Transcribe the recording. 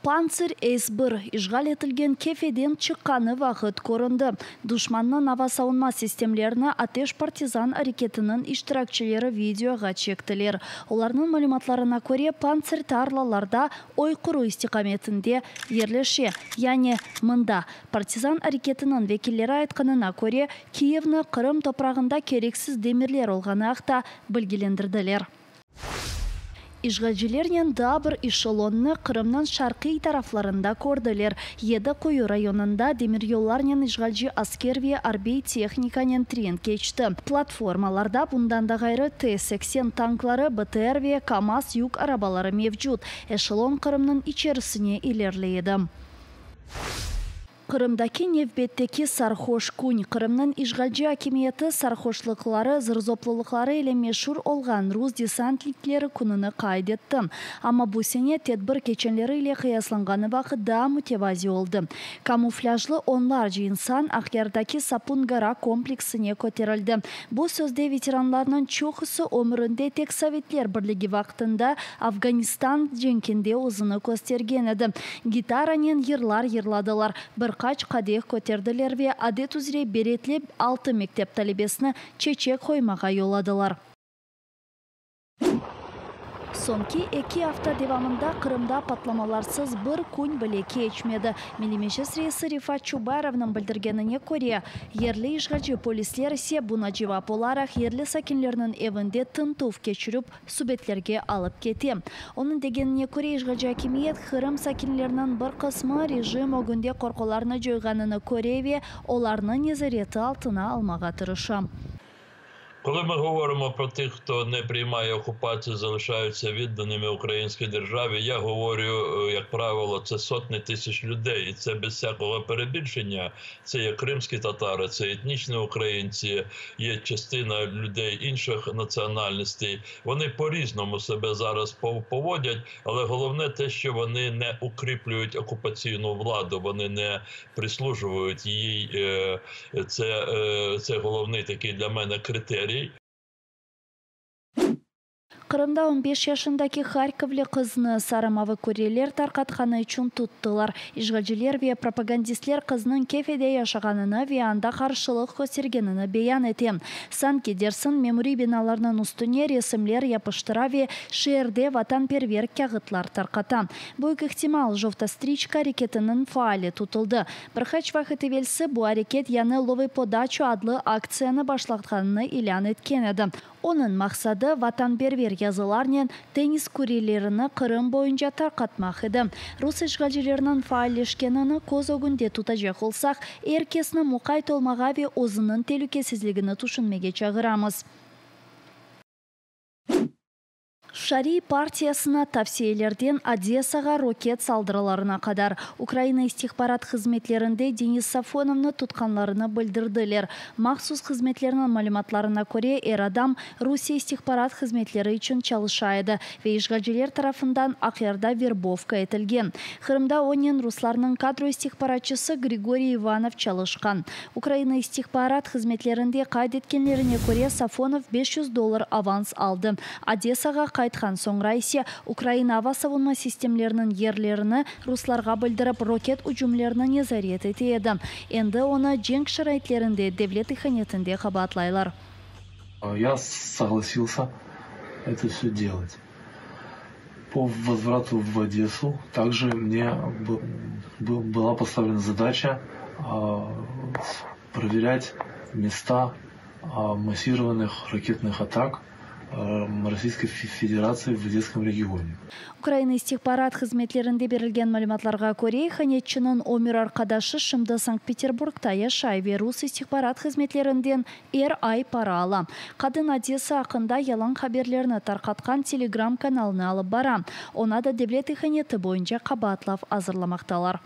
Панцирь С-1 ишгал етілген кефеден чыққаны вақыт көрінді. Душманның ава сауынма системлеріне атеш партизан әрекетінің иштиракчылары видеоға чектілер. Оларның малюматларына көре панцирь тарлаларда ой құру истиқаметінде ерлеше, яғни мында. Партизан әрекетінің векиллері айтқанына көре Киевні Қырым топырағында керексіз демирлер олғаны ақта білгелендірділер. Ишгалчилернен дабыр эшелонны Кырымның шарқи тарафларында көрділер. Еді қойы районында демирьолларнен ишгалчи аскерве арбей техниканен трен кечті. Платформаларда бұндан да ғайры Т-80 танклары, БТР-ве, КАМАЗ юк арабалары мевжуд. Эшелон Кырымның ичерісіне илерлейді. Кырымдаки невбеттеки сархош кунь. Кырымның ишгалчи акимияты сархошлықлары, зырзоплылықлары еле мешур олған рус десантликлері күніні қайдетті. Ама бұл сене тедбір кеченлері иле қиясланғаны вақытда мутевази олды. Камуфляжлы онларчы инсан Ақярдаки Сапун-Гара комплексіне көтерілді. Бұл сөзде ветеранларының чоқысы өмірінде тек Советлер бірлігі вақытында Афганистан женкенде озыны көстерген еді. Гитаранен ерлар ерладылар. Бір қач қадех көтерділер ве адет үзіре беретлеп 6 мектеп талебесіні чечек қоймаға йоладылар. Сонки 2 hafta devamında Kırım'da patlamalarsız bir күн білеке ечмеді. Милимешес рейсі Рифат Чубаровның білдіргеніне көре, ерлі ишгалчы полислер се бұна жевап оларақ ерлі сакинлерінің евінде тынтув кечіріп субетлерге алып кете. Оның дегеніне көре ишгалчы акимиет Кырым сакинлерінің бір қысмы режим өгінде қорқоларыны жойғаныны көреве, оларны незареті алтына алмаға тырыша. Коли ми говоримо про тих, хто не приймає окупацію, залишаються відданими українській державі, я говорю, як правило, це сотні тисяч людей. І це без всякого перебільшення. Це є кримські татари, це етнічні українці, є частина людей інших національностей. Вони по-різному себе зараз поводять, але головне те, що вони не укріплюють окупаційну владу, вони не прислужують їй. Це головний такий для мене критерій. Кырымда 15 yaşındaki Харьковлі қызны сарамавы көрелер тарқатқаны үшін тұттылар. Ишгалчилер ве пропагандистлер қызның кефеде яшағанына ве анда қаршылық көстергенini бейан етем. Санкедерсін мемори биналарының үстіне ресімлер япыштыра ве шерде ватанпервер кағытлар тарқата. Бұл ықтимал жовта стричка әрекетінің фаали тұтылды. Бірқач вақыт евелсі бұл әрекет яны ловы подачу адлы акцияны башлатқанını илян еткен еді. Оның мақсады ватанпервер yazılarnen tenis kurelerini Kırım boyunca tarqatmaq edi. Rus işgalcilerinin faallешкенini koz ogünde tutacak olsak, erkesini muqayt olmağa ve ozının tehlikesizligini düşünmege çağıramız. Шари партиясына тавсиелерден Одессаға рокет салдырыларына қадар. Украина истихбарат қызметлерінде Денис Сафоновны тұтқанларыны білдірділер. Мақсус қызметлерінің малюматларына көре ер адам Русия истихбарат қызметлері үшін çalışайды. Ве ишгалчилер тарафындан Ақярда вербовка етілген. Қырымда онен русларының кадро истихбаратчысы Григорий Иванов çalışқан. Украина истихбарат қызметлерінде қайдеткенлеріне көре Сафонов $500 аванс алды. Одессаға қайтқан соңра есе Украина ава савунма системлерінің ерлеріні русларға білдіріп рокет ұжымлеріні незарет етеді. Енді оны женг шарайтлерінде девлет иханетінде қабатлайлар. Я согласился это все делать. По возврату в Одессу также мне была поставлена задача проверять места массированных ракетных атак Российской Федерации в Одесском регионе. Украина истихбарат қызметлерінде берілген мәліматларға көре, ханетчінің Омир арқадашы шымды Санкт-Петербургта яшай рус истихбарат қызметлерінден ай пара ала. Қадын Одесса ақында ялан хаберлеріні тарқатқан телеграм каналыны алып бара. Она да девлет иханеті бойынша қабатлав азырламақталар.